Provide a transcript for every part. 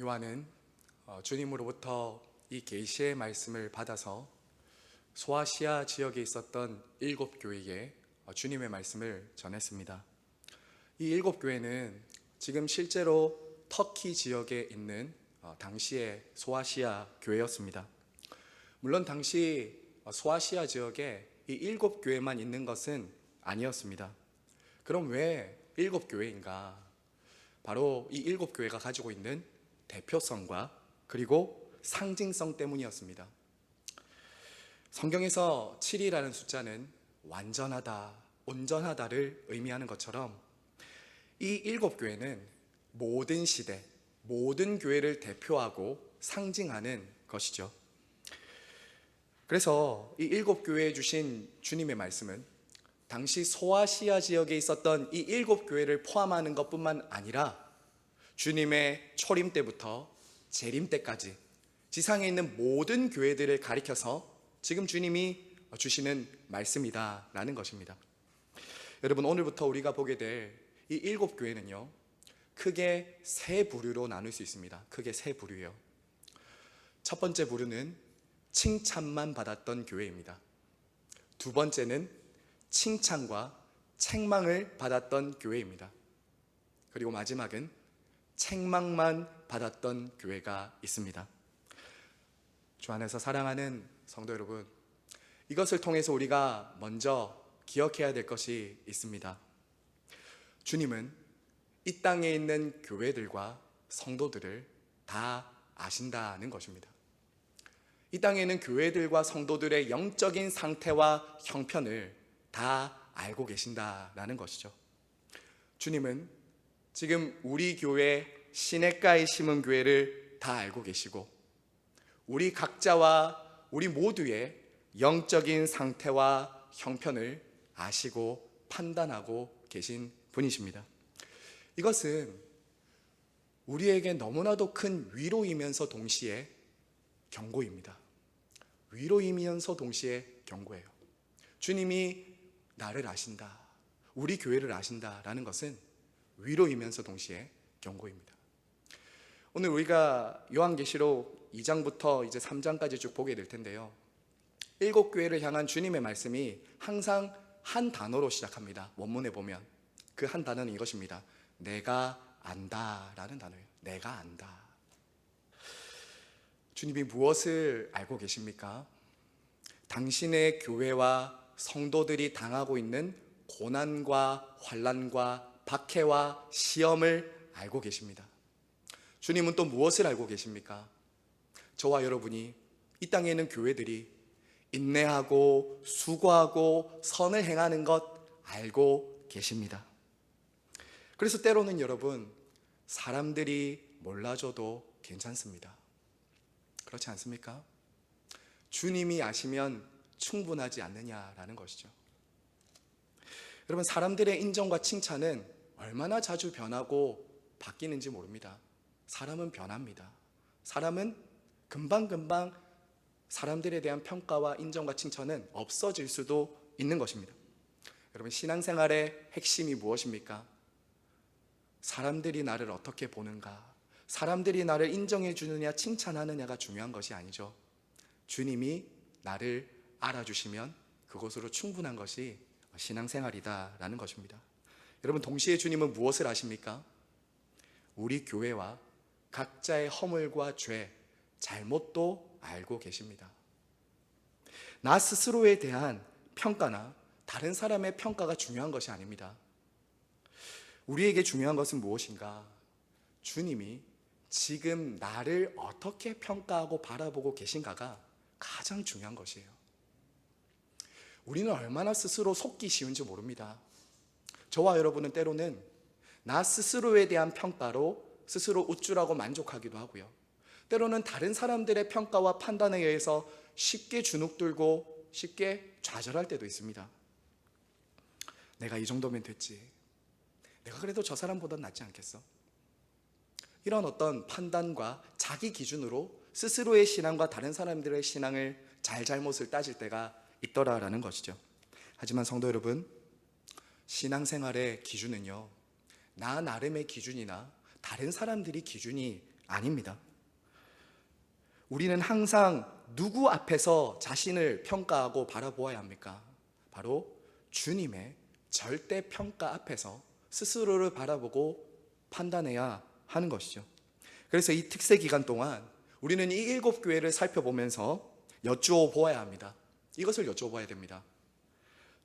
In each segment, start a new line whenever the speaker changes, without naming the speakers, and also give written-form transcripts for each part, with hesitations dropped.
요한은 주님으로부터 이 계시의 말씀을 받아서 소아시아 지역에 있었던 7교회에 주님의 말씀을 전했습니다. 이 7교회는 지금 실제로 터키 지역에 있는 당시의 소아시아 교회였습니다. 물론 당시 소아시아 지역에 이 7교회만 있는 것은 아니었습니다. 그럼 왜 7교회인가? 바로 이 7교회가 가지고 있는 대표성과 그리고 상징성 때문이었습니다. 성경에서 7이라는 숫자는 완전하다, 온전하다를 의미하는 것처럼 이 7교회는 모든 시대, 모든 교회를 대표하고 상징하는 것이죠. 그래서 이 7교회에 주신 주님의 말씀은 당시 소아시아 지역에 있었던 이 7교회를 포함하는 것뿐만 아니라 주님의 초림 때부터 재림 때까지 지상에 있는 모든 교회들을 가리켜서 지금 주님이 주시는 말씀이다라는 것입니다. 여러분, 오늘부터 우리가 보게 될 이 7교회는요 크게 세 부류로 나눌 수 있습니다. 크게 세 부류예요. 첫 번째 부류는 칭찬만 받았던 교회입니다. 두 번째는 칭찬과 책망을 받았던 교회입니다. 그리고 마지막은 책망만 받았던 교회가 있습니다. 주 안에서 사랑하는 성도 여러분, 이것을 통해서 우리가 먼저 기억해야 될 것이 있습니다. 주님은 이 땅에 있는 교회들과 성도들을 다 아신다는 것입니다. 이 땅에 있는 교회들과 성도들의 영적인 상태와 형편을 다 알고 계신다라는 것이죠. 주님은 지금 우리 교회 시냇가에 심은 교회를 다 알고 계시고 우리 각자와 우리 모두의 영적인 상태와 형편을 아시고 판단하고 계신 분이십니다. 이것은 우리에게 너무나도 큰 위로이면서 동시에 경고입니다. 위로이면서 동시에 경고예요. 주님이 나를 아신다, 우리 교회를 아신다라는 것은 위로이면서 동시에 경고입니다. 오늘 우리가 요한계시록 2장부터 이제 3장까지 쭉 보게 될 텐데요, 7교회를 향한 주님의 말씀이 항상 한 단어로 시작합니다. 원문에 보면 그 한 단어는 이것입니다. 내가 안다라는 단어예요. 내가 안다. 주님이 무엇을 알고 계십니까? 당신의 교회와 성도들이 당하고 있는 고난과 환난과 박해와 시험을 알고 계십니다. 주님은 또 무엇을 알고 계십니까? 저와 여러분이 이 땅에 있는 교회들이 인내하고 수고하고 선을 행하는 것 알고 계십니다. 그래서 때로는 여러분, 사람들이 몰라줘도 괜찮습니다. 그렇지 않습니까? 주님이 아시면 충분하지 않느냐라는 것이죠. 여러분, 사람들의 인정과 칭찬은 얼마나 자주 변하고 바뀌는지 모릅니다. 사람은 변합니다. 사람은 금방금방 사람들에 대한 평가와 인정과 칭찬은 없어질 수도 있는 것입니다. 여러분, 신앙생활의 핵심이 무엇입니까? 사람들이 나를 어떻게 보는가, 사람들이 나를 인정해 주느냐 칭찬하느냐가 중요한 것이 아니죠. 주님이 나를 알아주시면 그것으로 충분한 것이 신앙생활이다라는 것입니다. 여러분, 동시에 주님은 무엇을 아십니까? 우리 교회와 각자의 허물과 죄, 잘못도 알고 계십니다. 나 스스로에 대한 평가나 다른 사람의 평가가 중요한 것이 아닙니다. 우리에게 중요한 것은 무엇인가? 주님이 지금 나를 어떻게 평가하고 바라보고 계신가가 가장 중요한 것이에요. 우리는 얼마나 스스로 속기 쉬운지 모릅니다. 저와 여러분은 때로는 나 스스로에 대한 평가로 스스로 우쭐하고 만족하기도 하고요, 때로는 다른 사람들의 평가와 판단에 의해서 쉽게 주눅들고 쉽게 좌절할 때도 있습니다. 내가 이 정도면 됐지, 내가 그래도 저 사람보단 낫지 않겠어? 이런 어떤 판단과 자기 기준으로 스스로의 신앙과 다른 사람들의 신앙을 잘잘못을 따질 때가 있더라라는 것이죠. 하지만 성도 여러분, 신앙생활의 기준은요 나 나름의 기준이나 다른 사람들이 기준이 아닙니다. 우리는 항상 누구 앞에서 자신을 평가하고 바라보아야 합니까? 바로 주님의 절대 평가 앞에서 스스로를 바라보고 판단해야 하는 것이죠. 그래서 이 특세 기간 동안 우리는 이 7교회를 살펴보면서 여쭈어 보아야 합니다. 이것을 여쭈어 봐야 됩니다.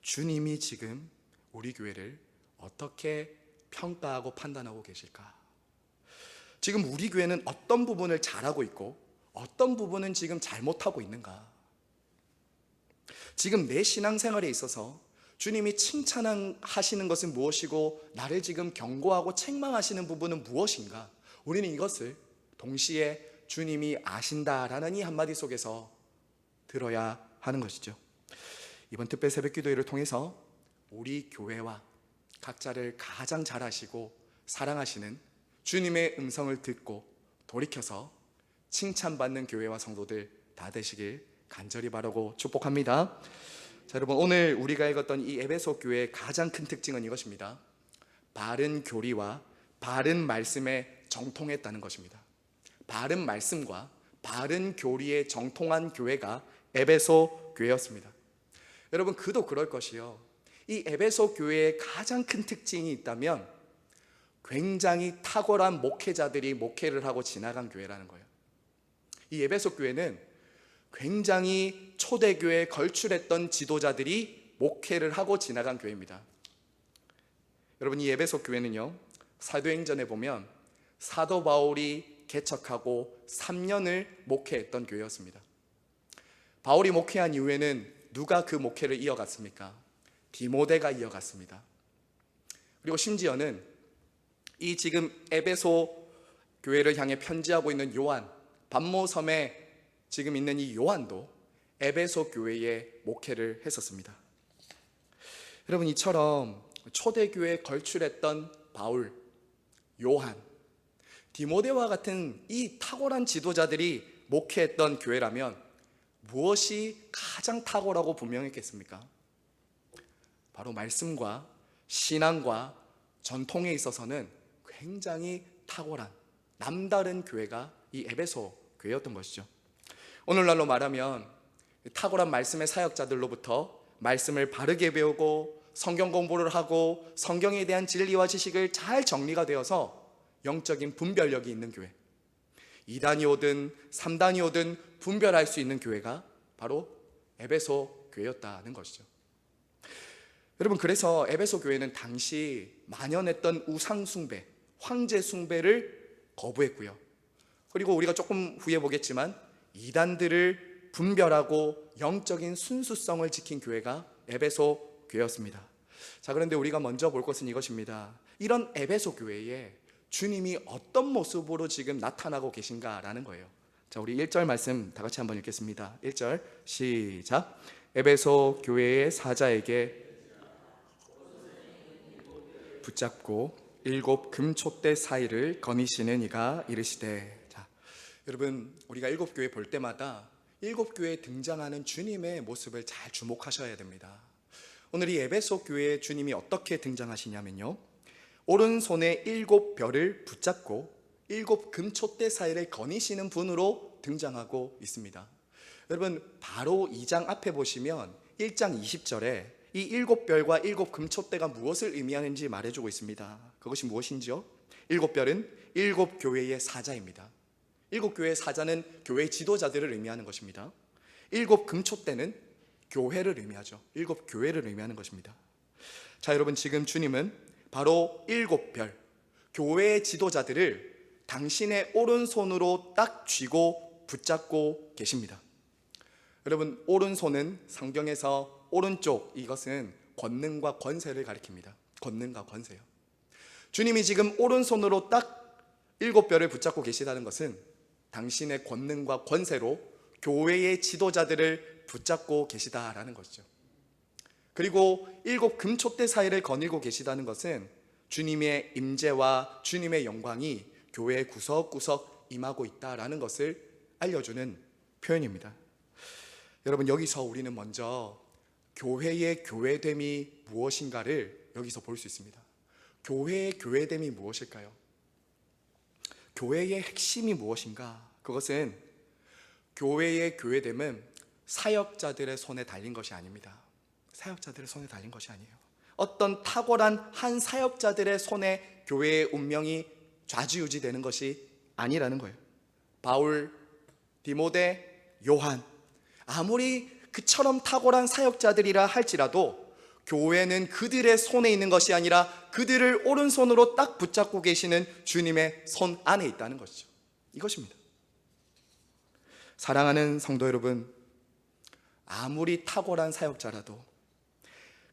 주님이 지금 우리 교회를 어떻게 평가하고 판단하고 계실까? 지금 우리 교회는 어떤 부분을 잘하고 있고 어떤 부분은 지금 잘못하고 있는가? 지금 내 신앙생활에 있어서 주님이 칭찬하시는 것은 무엇이고 나를 지금 경고하고 책망하시는 부분은 무엇인가? 우리는 이것을 동시에 주님이 아신다라는 이 한마디 속에서 들어야 하는 것이죠. 이번 특별 새벽기도회를 통해서 우리 교회와 각자를 가장 잘 아시고 사랑하시는 주님의 음성을 듣고 돌이켜서 칭찬받는 교회와 성도들 다 되시길 간절히 바라고 축복합니다. 자, 여러분, 오늘 우리가 읽었던 이 에베소 교회의 가장 큰 특징은 이것입니다. 바른 교리와 바른 말씀에 정통했다는 것입니다. 바른 말씀과 바른 교리에 정통한 교회가 에베소 교회였습니다. 여러분, 그도 그럴 것이요, 이 에베소 교회의 가장 큰 특징이 있다면 굉장히 탁월한 목회자들이 목회를 하고 지나간 교회라는 거예요. 이 에베소 교회는 굉장히 초대교회에 걸출했던 지도자들이 목회를 하고 지나간 교회입니다. 여러분, 이 에베소 교회는요, 사도행전에 보면 사도 바울이 개척하고 3년을 목회했던 교회였습니다. 바울이 목회한 이후에는 누가 그 목회를 이어갔습니까? 디모데가 이어갔습니다. 그리고 심지어는 이 지금 에베소 교회를 향해 편지하고 있는 요한, 반모섬에 지금 있는 이 요한도 에베소 교회에 목회를 했었습니다. 여러분, 이처럼 초대교회에 걸출했던 바울, 요한, 디모데와 같은 이 탁월한 지도자들이 목회했던 교회라면 무엇이 가장 탁월하고 분명했겠습니까? 바로 말씀과 신앙과 전통에 있어서는 굉장히 탁월한 남다른 교회가 이 에베소 교회였던 것이죠. 오늘날로 말하면 탁월한 말씀의 사역자들로부터 말씀을 바르게 배우고 성경 공부를 하고 성경에 대한 진리와 지식을 잘 정리가 되어서 영적인 분별력이 있는 교회, 2단이 오든 3단이 오든 분별할 수 있는 교회가 바로 에베소 교회였다는 것이죠. 여러분, 그래서 에베소 교회는 당시 만연했던 우상 숭배, 황제 숭배를 거부했고요. 그리고 우리가 조금 후에 보겠지만 이단들을 분별하고 영적인 순수성을 지킨 교회가 에베소 교회였습니다. 자, 그런데 우리가 먼저 볼 것은 이것입니다. 이런 에베소 교회에 주님이 어떤 모습으로 지금 나타나고 계신가라는 거예요. 자, 우리 1절 말씀 다 같이 한번 읽겠습니다. 1절 시작. 에베소 교회의 사자에게 붙잡고 7 금촛대 사이를 거니시는 이가 이르시되. 자, 여러분, 우리가 7교회 볼 때마다 7교회에 등장하는 주님의 모습을 잘 주목하셔야 됩니다. 오늘 이 에베소 교회에 주님이 어떻게 등장하시냐면요, 오른손에 7별을 붙잡고 7 금촛대 사이를 거니시는 분으로 등장하고 있습니다. 여러분, 바로 2장 앞에 보시면 1장 20절에 이 7별과 7 금촛대가 무엇을 의미하는지 말해주고 있습니다. 그것이 무엇인지요? 7별은 7 교회의 사자입니다. 7 교회의 사자는 교회 지도자들을 의미하는 것입니다. 7 금촛대는 교회를 의미하죠. 7 교회를 의미하는 것입니다. 자, 여러분, 지금 주님은 바로 7별 교회의 지도자들을 당신의 오른손으로 딱 쥐고 붙잡고 계십니다. 여러분, 오른손은 성경에서 오른쪽, 이것은 권능과 권세를 가리킵니다. 권능과 권세요. 주님이 지금 오른손으로 딱 7별을 붙잡고 계시다는 것은 당신의 권능과 권세로 교회의 지도자들을 붙잡고 계시다라는 것이죠. 그리고 7 금촛대 사이를 거닐고 계시다는 것은 주님의 임재와 주님의 영광이 교회의 구석구석 임하고 있다라는 것을 알려주는 표현입니다. 여러분, 여기서 우리는 먼저 교회의 교회됨이 무엇인가를 여기서 볼 수 있습니다. 교회의 교회됨이 무엇일까요? 교회의 핵심이 무엇인가? 그것은 교회의 교회됨은 사역자들의 손에 달린 것이 아닙니다. 사역자들의 손에 달린 것이 아니에요. 어떤 탁월한 한 사역자들의 손에 교회의 운명이 좌지우지되는 것이 아니라는 거예요. 바울, 디모데, 요한, 아무리 그처럼 탁월한 사역자들이라 할지라도 교회는 그들의 손에 있는 것이 아니라 그들을 오른손으로 딱 붙잡고 계시는 주님의 손 안에 있다는 것이죠. 이것입니다. 사랑하는 성도 여러분, 아무리 탁월한 사역자라도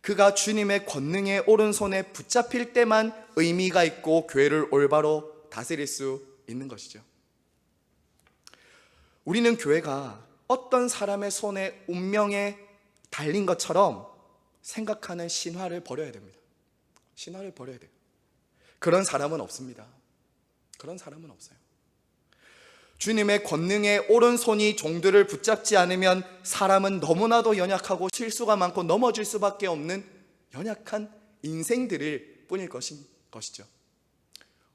그가 주님의 권능의 오른손에 붙잡힐 때만 의미가 있고 교회를 올바로 다스릴 수 있는 것이죠. 우리는 교회가 어떤 사람의 손에 운명에 달린 것처럼 생각하는 신화를 버려야 됩니다. 신화를 버려야 돼요. 그런 사람은 없습니다. 그런 사람은 없어요. 주님의 권능의 오른손이 종들을 붙잡지 않으면 사람은 너무나도 연약하고 실수가 많고 넘어질 수밖에 없는 연약한 인생들일 뿐일 것이죠.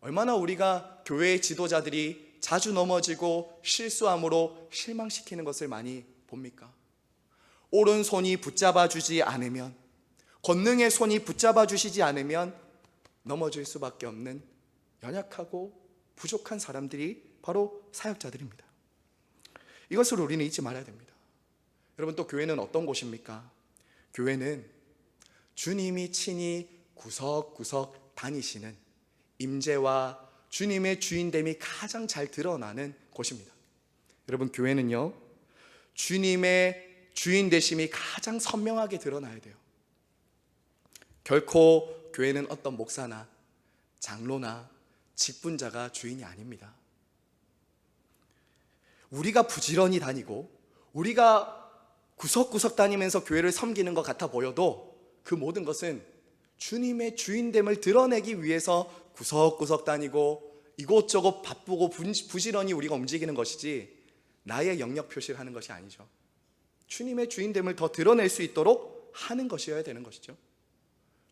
얼마나 우리가 교회의 지도자들이 자주 넘어지고 실수함으로 실망시키는 것을 많이 봅니까? 오른손이 붙잡아 주지 않으면, 권능의 손이 붙잡아 주시지 않으면 넘어질 수밖에 없는 연약하고 부족한 사람들이 바로 사역자들입니다. 이것을 우리는 잊지 말아야 됩니다. 여러분, 또 교회는 어떤 곳입니까? 교회는 주님이 친히 구석구석 다니시는 임재와 주님의 주인됨이 가장 잘 드러나는 곳입니다. 여러분, 교회는요, 주님의 주인 되심이 가장 선명하게 드러나야 돼요. 결코 교회는 어떤 목사나 장로나 직분자가 주인이 아닙니다. 우리가 부지런히 다니고 우리가 구석구석 다니면서 교회를 섬기는 것 같아 보여도 그 모든 것은 주님의 주인됨을 드러내기 위해서 구석구석 다니고 이곳저곳 바쁘고 부지런히 우리가 움직이는 것이지 나의 영역 표시를 하는 것이 아니죠. 주님의 주인됨을 더 드러낼 수 있도록 하는 것이어야 되는 것이죠.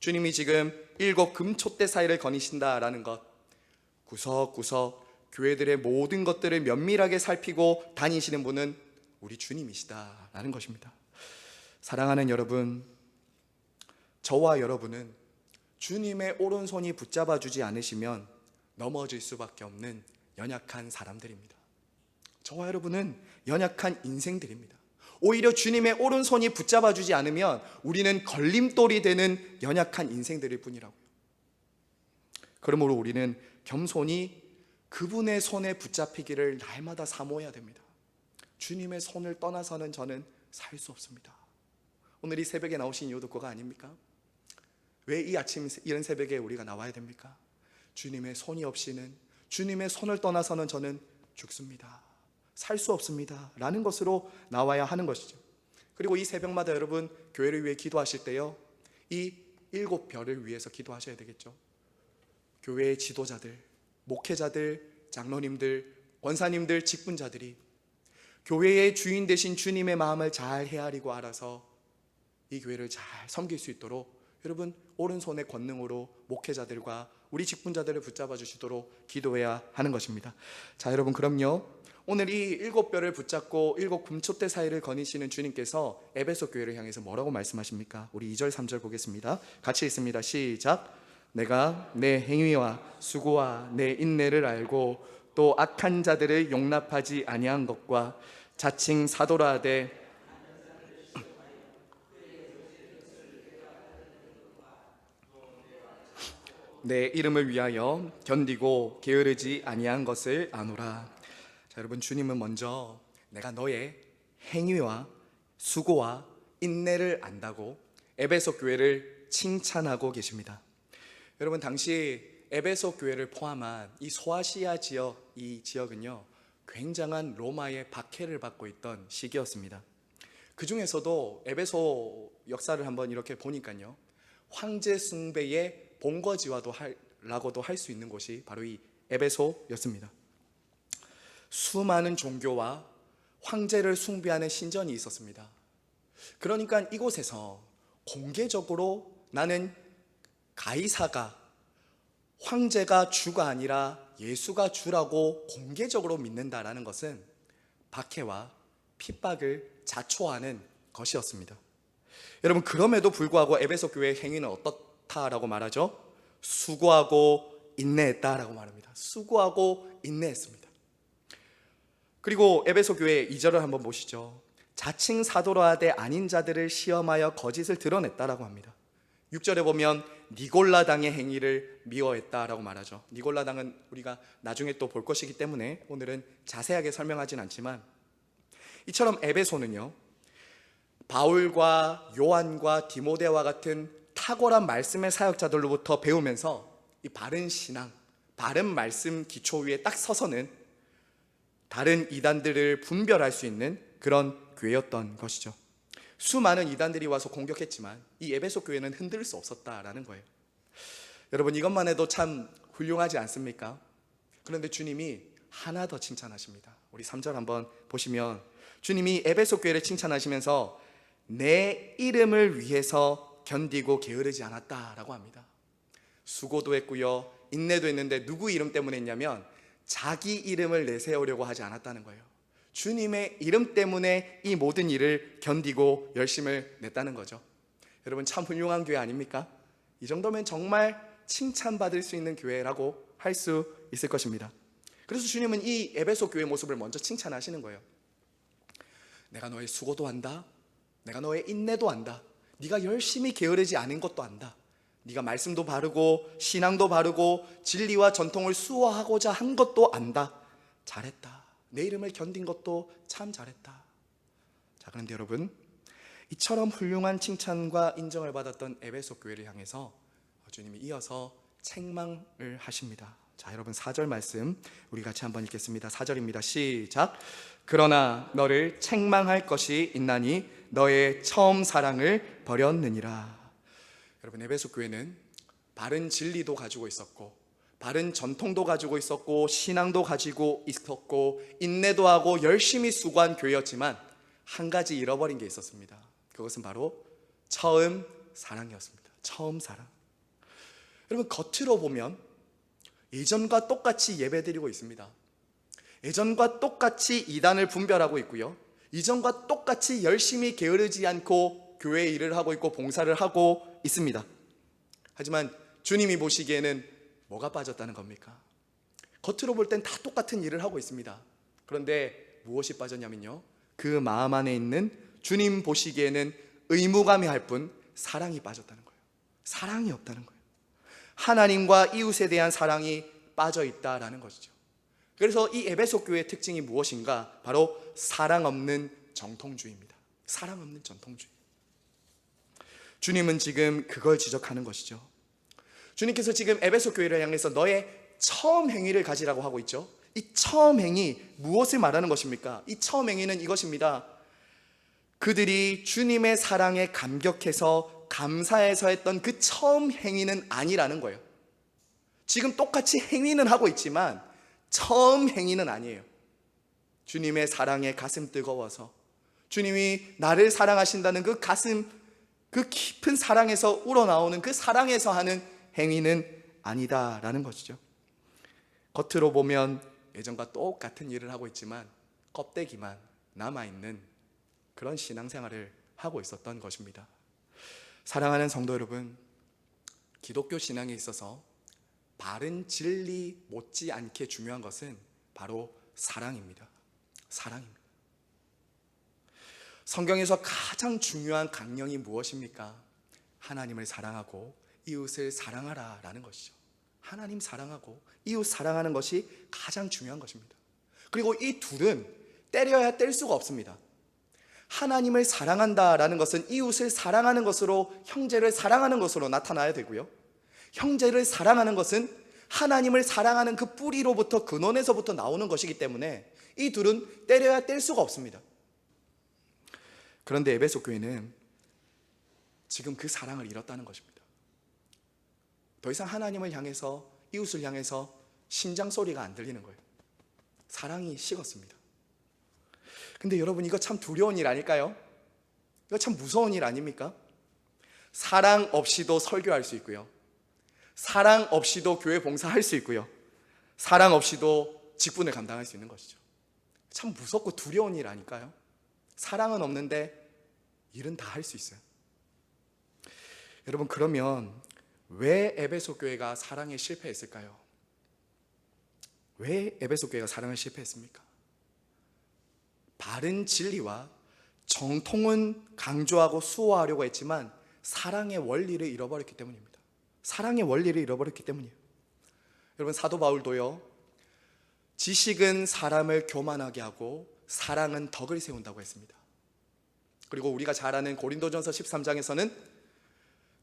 주님이 지금 7 금촛대 사이를 거니신다라는 것, 구석구석 교회들의 모든 것들을 면밀하게 살피고 다니시는 분은 우리 주님이시다라는 것입니다. 사랑하는 여러분, 저와 여러분은 주님의 오른손이 붙잡아 주지 않으시면 넘어질 수밖에 없는 연약한 사람들입니다. 저와 여러분은 연약한 인생들입니다. 오히려 주님의 오른손이 붙잡아 주지 않으면 우리는 걸림돌이 되는 연약한 인생들일 뿐이라고요. 그러므로 우리는 겸손히 그분의 손에 붙잡히기를 날마다 사모해야 됩니다. 주님의 손을 떠나서는 저는 살 수 없습니다. 오늘 이 새벽에 나오신 이유도 그거 아닙니까? 왜 이 아침 이런 새벽에 우리가 나와야 됩니까? 주님의 손이 없이는, 주님의 손을 떠나서는 저는 죽습니다. 살 수 없습니다 라는 것으로 나와야 하는 것이죠. 그리고 이 새벽마다 여러분 교회를 위해 기도하실 때요, 이 7별을 위해서 기도하셔야 되겠죠. 교회의 지도자들, 목회자들, 장로님들, 권사님들, 직분자들이 교회의 주인 되신 주님의 마음을 잘 헤아리고 알아서 이 교회를 잘 섬길 수 있도록 여러분 오른손의 권능으로 목회자들과 우리 직분자들을 붙잡아 주시도록 기도해야 하는 것입니다. 자, 여러분, 그럼요, 오늘 이 7별을 붙잡고 7 금촛대 사이를 거니시는 주님께서 에베소 교회를 향해서 뭐라고 말씀하십니까? 우리 2절 3절 보겠습니다. 같이 읽습니다. 시작. 내가 내 행위와 수고와 내 인내를 알고 또 악한 자들을 용납하지 아니한 것과 자칭 사도라 하되 내 이름을 위하여 견디고 게으르지 아니한 것을 아노라. 자, 여러분, 주님은 먼저 내가 너의 행위와 수고와 인내를 안다고 에베소 교회를 칭찬하고 계십니다. 여러분, 당시 에베소 교회를 포함한 이 소아시아 지역, 이 지역은요 굉장한 로마의 박해를 받고 있던 시기였습니다. 그 중에서도 에베소 역사를 한번 이렇게 보니까요, 황제 숭배의 본거지와도 할 수 있는 곳이 바로 이 에베소였습니다. 수많은 종교와 황제를 숭배하는 신전이 있었습니다. 그러니까 이곳에서 공개적으로 나는 가이사가, 황제가 주가 아니라 예수가 주라고 공개적으로 믿는다라는 것은 박해와 핍박을 자초하는 것이었습니다. 여러분, 그럼에도 불구하고 에베소 교회의 행위는 어떻다라고 말하죠? 수고하고 인내했다라고 말합니다. 수고하고 인내했습니다. 그리고 에베소 교회 2절을 한번 보시죠. 자칭 사도로 하되 아닌 자들을 시험하여 거짓을 드러냈다라고 합니다. 6절에 보면 니골라당의 행위를 미워했다라고 말하죠. 니골라당은 우리가 나중에 또 볼 것이기 때문에 오늘은 자세하게 설명하진 않지만, 이처럼 에베소는요, 바울과 요한과 디모데와 같은 탁월한 말씀의 사역자들로부터 배우면서 이 바른 신앙, 바른 말씀 기초 위에 딱 서서는 다른 이단들을 분별할 수 있는 그런 교회였던 것이죠. 수많은 이단들이 와서 공격했지만 이 에베소 교회는 흔들 수 없었다라는 거예요. 여러분, 이것만 해도 참 훌륭하지 않습니까? 그런데 주님이 하나 더 칭찬하십니다. 우리 3절 한번 보시면 주님이 에베소 교회를 칭찬하시면서 내 이름을 위해서 견디고 게으르지 않았다라고 합니다. 수고도 했고요, 인내도 했는데 누구 이름 때문에 했냐면 자기 이름을 내세우려고 하지 않았다는 거예요. 주님의 이름 때문에 이 모든 일을 견디고 열심을 냈다는 거죠. 여러분, 참 훌륭한 교회 아닙니까? 이 정도면 정말 칭찬받을 수 있는 교회라고 할 수 있을 것입니다. 그래서 주님은 이 에베소 교회의 모습을 먼저 칭찬하시는 거예요. 내가 너의 수고도 안다. 내가 너의 인내도 안다. 네가 열심히 게으르지 않은 것도 안다. 네가 말씀도 바르고 신앙도 바르고 진리와 전통을 수호하고자 한 것도 안다. 잘했다. 내 이름을 견딘 것도 참 잘했다. 자, 그런데 여러분, 이처럼 훌륭한 칭찬과 인정을 받았던 에베소 교회를 향해서 주님이 이어서 책망을 하십니다. 자, 여러분, 4절 말씀 우리 같이 한번 읽겠습니다. 4절입니다. 시작. 그러나 너를 책망할 것이 있나니 너의 처음 사랑을 버렸느니라. 여러분, 에베소 교회는 바른 진리도 가지고 있었고 바른 전통도 가지고 있었고 신앙도 가지고 있었고 인내도 하고 열심히 수고한 교회였지만 한 가지 잃어버린 게 있었습니다. 그것은 바로 처음 사랑이었습니다. 처음 사랑. 여러분, 겉으로 보면 예전과 똑같이 예배드리고 있습니다. 예전과 똑같이 이단을 분별하고 있고요, 이전과 똑같이 열심히 게으르지 않고 교회 일을 하고 있고 봉사를 하고 있습니다. 하지만 주님이 보시기에는 뭐가 빠졌다는 겁니까? 겉으로 볼 땐 다 똑같은 일을 하고 있습니다. 그런데 무엇이 빠졌냐면요, 그 마음 안에 있는 주님 보시기에는 의무감이 할 뿐 사랑이 빠졌다는 거예요. 사랑이 없다는 거예요. 하나님과 이웃에 대한 사랑이 빠져 있다라는 것이죠. 그래서 이 에베소 교회의 특징이 무엇인가? 바로 사랑 없는 정통주의입니다. 사랑 없는 정통주의. 주님은 지금 그걸 지적하는 것이죠. 주님께서 지금 에베소 교회를 향해서 너의 처음 행위를 가지라고 하고 있죠. 이 처음 행위, 무엇을 말하는 것입니까? 이 처음 행위는 이것입니다. 그들이 주님의 사랑에 감격해서 감사해서 했던 그 처음 행위는 아니라는 거예요. 지금 똑같이 행위는 하고 있지만 처음 행위는 아니에요. 주님의 사랑에 가슴 뜨거워서 주님이 나를 사랑하신다는 그 가슴, 그 깊은 사랑에서 우러나오는 그 사랑에서 하는 행위는 아니다라는 것이죠. 겉으로 보면 예전과 똑같은 일을 하고 있지만 껍데기만 남아있는 그런 신앙생활을 하고 있었던 것입니다. 사랑하는 성도 여러분, 기독교 신앙에 있어서 바른 진리 못지않게 중요한 것은 바로 사랑입니다. 사랑입니다. 성경에서 가장 중요한 강령이 무엇입니까? 하나님을 사랑하고 이웃을 사랑하라 라는 것이죠. 하나님 사랑하고 이웃 사랑하는 것이 가장 중요한 것입니다. 그리고 이 둘은 때려야 뗄 수가 없습니다. 하나님을 사랑한다라는 것은 이웃을 사랑하는 것으로, 형제를 사랑하는 것으로 나타나야 되고요, 형제를 사랑하는 것은 하나님을 사랑하는 그 뿌리로부터, 근원에서부터 나오는 것이기 때문에 이 둘은 때려야 뗄 수가 없습니다. 그런데 에베소 교회는 지금 그 사랑을 잃었다는 것입니다. 더 이상 하나님을 향해서, 이웃을 향해서 심장 소리가 안 들리는 거예요. 사랑이 식었습니다. 근데 여러분, 이거 참 두려운 일 아닐까요? 이거 참 무서운 일 아닙니까? 사랑 없이도 설교할 수 있고요, 사랑 없이도 교회 봉사할 수 있고요, 사랑 없이도 직분을 감당할 수 있는 것이죠. 참 무섭고 두려운 일 아닐까요? 사랑은 없는데 일은 다 할 수 있어요. 여러분, 그러면 왜 에베소 교회가 사랑에 실패했을까요? 왜 에베소 교회가 사랑을 실패했습니까? 바른 진리와 정통은 강조하고 수호하려고 했지만 사랑의 원리를 잃어버렸기 때문입니다. 사랑의 원리를 잃어버렸기 때문이에요. 여러분, 사도 바울도요, 지식은 사람을 교만하게 하고 사랑은 덕을 세운다고 했습니다. 그리고 우리가 잘 아는 고린도전서 13장에서는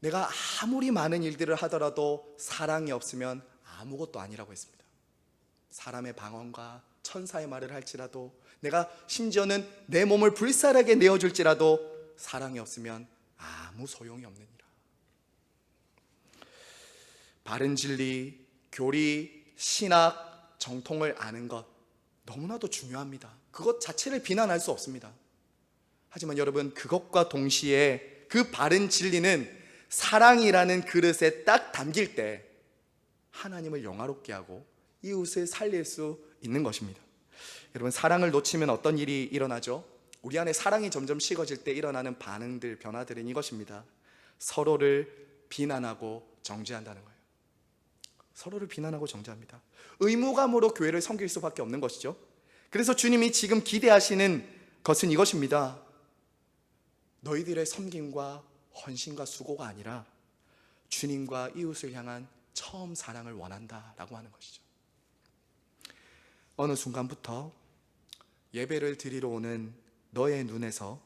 내가 아무리 많은 일들을 하더라도 사랑이 없으면 아무것도 아니라고 했습니다. 사람의 방언과 천사의 말을 할지라도, 내가 심지어는 내 몸을 불살하게 내어줄지라도 사랑이 없으면 아무 소용이 없느니라. 바른 진리, 교리, 신학, 정통을 아는 것 너무나도 중요합니다. 그것 자체를 비난할 수 없습니다. 하지만 여러분, 그것과 동시에 그 바른 진리는 사랑이라는 그릇에 딱 담길 때 하나님을 영화롭게 하고 이웃을 살릴 수 있는 것입니다. 여러분, 사랑을 놓치면 어떤 일이 일어나죠? 우리 안에 사랑이 점점 식어질 때 일어나는 반응들, 변화들은 이것입니다. 서로를 비난하고 정죄한다는 거예요. 서로를 비난하고 정죄합니다. 의무감으로 교회를 섬길 수밖에 없는 것이죠. 그래서 주님이 지금 기대하시는 것은 이것입니다. 너희들의 섬김과 헌신과 수고가 아니라 주님과 이웃을 향한 처음 사랑을 원한다라고 하는 것이죠. 어느 순간부터 예배를 드리러 오는 너의 눈에서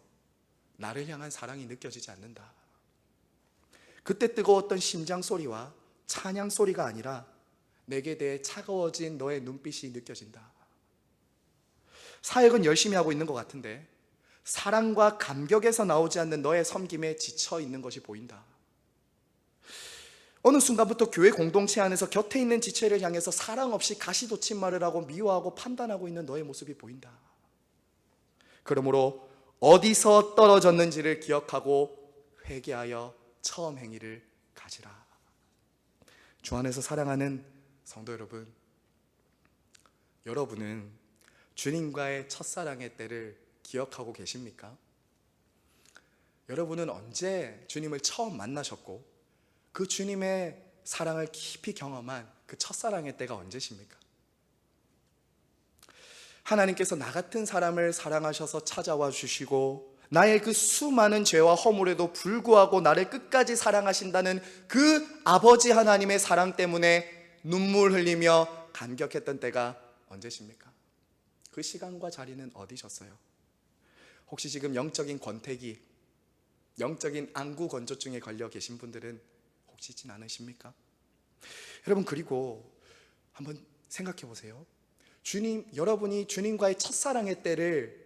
나를 향한 사랑이 느껴지지 않는다. 그때 뜨거웠던 심장 소리와 찬양 소리가 아니라 내게 대해 차가워진 너의 눈빛이 느껴진다. 사역은 열심히 하고 있는 것 같은데 사랑과 감격에서 나오지 않는 너의 섬김에 지쳐 있는 것이 보인다. 어느 순간부터 교회 공동체 안에서 곁에 있는 지체를 향해서 사랑 없이 가시돋친 말을 하고 미워하고 판단하고 있는 너의 모습이 보인다. 그러므로 어디서 떨어졌는지를 기억하고 회개하여 처음 행위를 가지라. 주 안에서 사랑하는 성도 여러분, 여러분은 주님과의 첫사랑의 때를 기억하고 계십니까? 여러분은 언제 주님을 처음 만나셨고 그 주님의 사랑을 깊이 경험한 그 첫사랑의 때가 언제십니까? 하나님께서 나 같은 사람을 사랑하셔서 찾아와 주시고 나의 그 수많은 죄와 허물에도 불구하고 나를 끝까지 사랑하신다는 그 아버지 하나님의 사랑 때문에 눈물 흘리며 감격했던 때가 언제십니까? 그 시간과 자리는 어디셨어요? 혹시 지금 영적인 권태기, 영적인 안구건조증에 걸려 계신 분들은 혹시 있진 않으십니까? 여러분, 그리고 한번 생각해 보세요. 여러분이 주님과의 첫사랑의 때를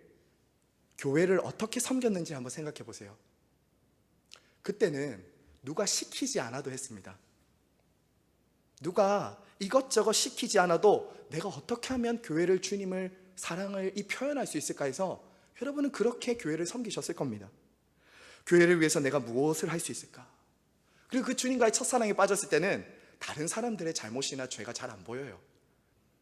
교회를 어떻게 섬겼는지 한번 생각해 보세요. 그때는 누가 시키지 않아도 했습니다. 누가 이것저것 시키지 않아도 내가 어떻게 하면 교회를, 주님을, 사랑을 표현할 수 있을까 해서 여러분은 그렇게 교회를 섬기셨을 겁니다. 교회를 위해서 내가 무엇을 할 수 있을까? 그리고 그 주님과의 첫사랑에 빠졌을 때는 다른 사람들의 잘못이나 죄가 잘 안 보여요.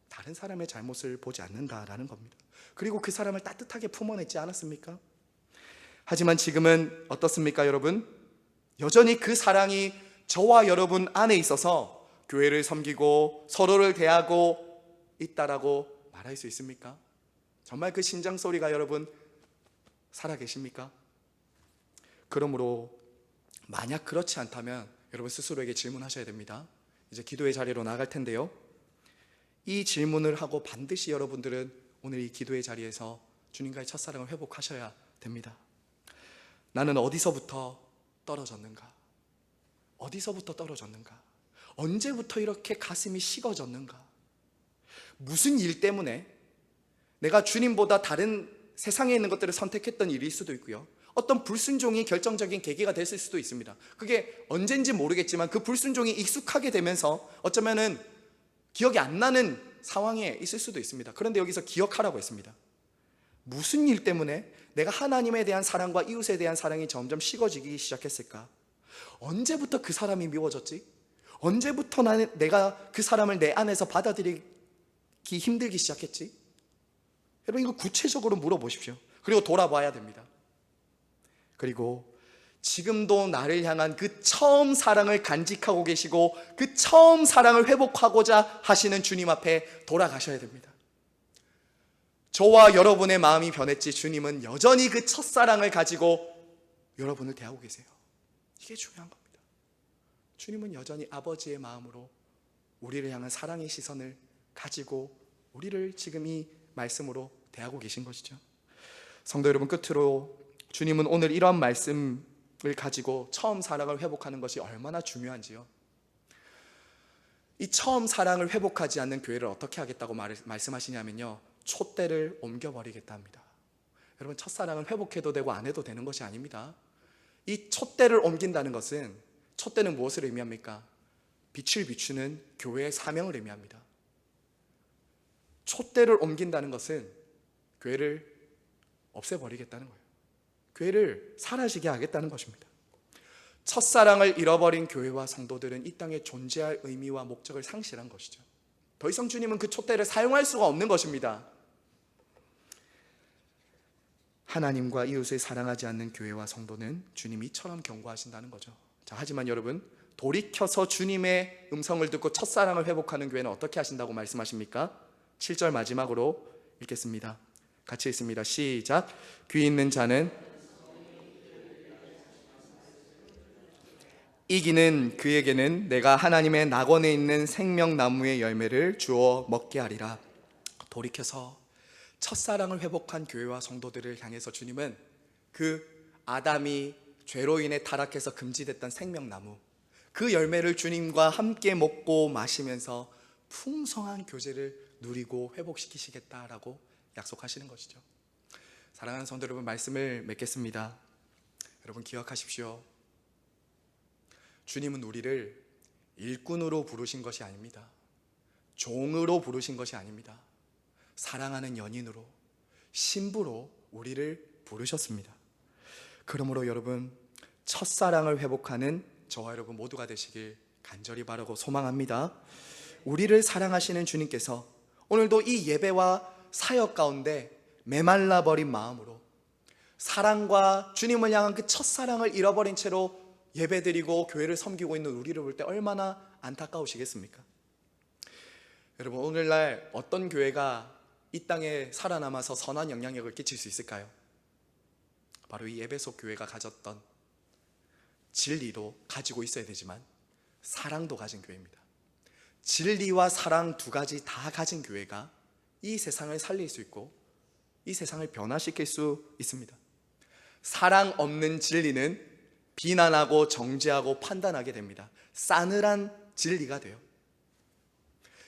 다른 사람의 잘못을 보지 않는다라는 겁니다. 그리고 그 사람을 따뜻하게 품어냈지 않았습니까? 하지만 지금은 어떻습니까, 여러분? 여전히 그 사랑이 저와 여러분 안에 있어서 교회를 섬기고 서로를 대하고 있다라고 말할 수 있습니까? 정말 그 심장 소리가 여러분 살아계십니까? 그러므로 만약 그렇지 않다면 여러분 스스로에게 질문하셔야 됩니다. 이제 기도의 자리로 나아갈 텐데요, 이 질문을 하고 반드시 여러분들은 오늘 이 기도의 자리에서 주님과의 첫사랑을 회복하셔야 됩니다. 나는 어디서부터 떨어졌는가? 어디서부터 떨어졌는가? 언제부터 이렇게 가슴이 식어졌는가? 무슨 일 때문에 내가 주님보다 다른 세상에 있는 것들을 선택했던 일일 수도 있고요, 어떤 불순종이 결정적인 계기가 됐을 수도 있습니다. 그게 언젠지 모르겠지만 그 불순종이 익숙하게 되면서 어쩌면은 기억이 안 나는 상황에 있을 수도 있습니다. 그런데 여기서 기억하라고 했습니다. 무슨 일 때문에 내가 하나님에 대한 사랑과 이웃에 대한 사랑이 점점 식어지기 시작했을까? 언제부터 그 사람이 미워졌지? 언제부터 내가 그 사람을 내 안에서 받아들이지 힘들기 시작했지? 여러분 이거 구체적으로 물어보십시오. 그리고 돌아봐야 됩니다. 그리고 지금도 나를 향한 그 처음 사랑을 간직하고 계시고 그 처음 사랑을 회복하고자 하시는 주님 앞에 돌아가셔야 됩니다. 저와 여러분의 마음이 변했지 주님은 여전히 그 첫사랑을 가지고 여러분을 대하고 계세요. 이게 중요한 겁니다. 주님은 여전히 아버지의 마음으로 우리를 향한 사랑의 시선을 가지고 우리를 지금 이 말씀으로 대하고 계신 것이죠. 성도 여러분, 끝으로 주님은 오늘 이러한 말씀을 가지고 처음 사랑을 회복하는 것이 얼마나 중요한지요. 이 처음 사랑을 회복하지 않는 교회를 어떻게 하겠다고 말씀하시냐면요, 촛대를 옮겨버리겠다 합니다. 여러분, 첫사랑을 회복해도 되고 안 해도 되는 것이 아닙니다. 이 촛대를 옮긴다는 것은, 촛대는 무엇을 의미합니까? 빛을 비추는 교회의 사명을 의미합니다. 촛대를 옮긴다는 것은 교회를 없애버리겠다는 거예요. 교회를 사라지게 하겠다는 것입니다. 첫사랑을 잃어버린 교회와 성도들은 이 땅에 존재할 의미와 목적을 상실한 것이죠. 더 이상 주님은 그 촛대를 사용할 수가 없는 것입니다. 하나님과 이웃을 사랑하지 않는 교회와 성도는 주님이 이처럼 경고하신다는 거죠. 자, 하지만 여러분, 돌이켜서 주님의 음성을 듣고 첫사랑을 회복하는 교회는 어떻게 하신다고 말씀하십니까? 7절 마지막으로 읽겠습니다. 같이 읽습니다. 시작. 귀 있는 자는 이기는 그에게는 내가 하나님의 낙원에 있는 생명나무의 열매를 주어 먹게 하리라. 돌이켜서 첫사랑을 회복한 교회와 성도들을 향해서 주님은 그 아담이 죄로 인해 타락해서 금지됐던 생명나무, 그 열매를 주님과 함께 먹고 마시면서 풍성한 교제를 누리고 회복시키시겠다라고 약속하시는 것이죠. 사랑하는 성도 여러분, 말씀을 맺겠습니다. 여러분 기억하십시오. 주님은 우리를 일꾼으로 부르신 것이 아닙니다. 종으로 부르신 것이 아닙니다. 사랑하는 연인으로, 신부로 우리를 부르셨습니다. 그러므로 여러분, 첫사랑을 회복하는 저와 여러분 모두가 되시길 간절히 바라고 소망합니다. 우리를 사랑하시는 주님께서 오늘도 이 예배와 사역 가운데 메말라 버린 마음으로 사랑과 주님을 향한 그 첫사랑을 잃어버린 채로 예배드리고 교회를 섬기고 있는 우리를 볼 때 얼마나 안타까우시겠습니까? 여러분, 오늘날 어떤 교회가 이 땅에 살아남아서 선한 영향력을 끼칠 수 있을까요? 바로 이 에베소 교회가 가졌던 진리도 가지고 있어야 되지만 사랑도 가진 교회입니다. 진리와 사랑 두 가지 다 가진 교회가 이 세상을 살릴 수 있고 이 세상을 변화시킬 수 있습니다. 사랑 없는 진리는 비난하고 정죄하고 판단하게 됩니다. 싸늘한 진리가 돼요.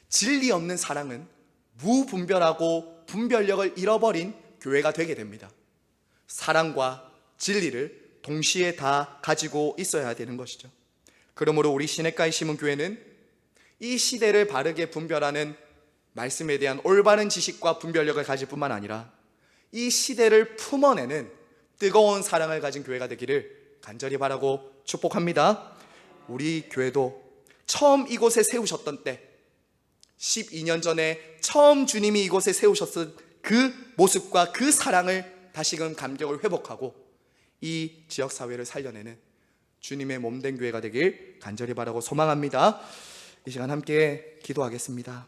진리 없는 사랑은 무분별하고 분별력을 잃어버린 교회가 되게 됩니다. 사랑과 진리를 동시에 다 가지고 있어야 되는 것이죠. 그러므로 우리 시냇가에 심은 교회는 이 시대를 바르게 분별하는 말씀에 대한 올바른 지식과 분별력을 가질 뿐만 아니라 이 시대를 품어내는 뜨거운 사랑을 가진 교회가 되기를 간절히 바라고 축복합니다. 우리 교회도 처음 이곳에 세우셨던 때, 12년 전에 처음 주님이 이곳에 세우셨던 그 모습과 그 사랑을 다시금 감격을 회복하고 이 지역사회를 살려내는 주님의 몸된 교회가 되길 간절히 바라고 소망합니다. 이 시간 함께 기도하겠습니다.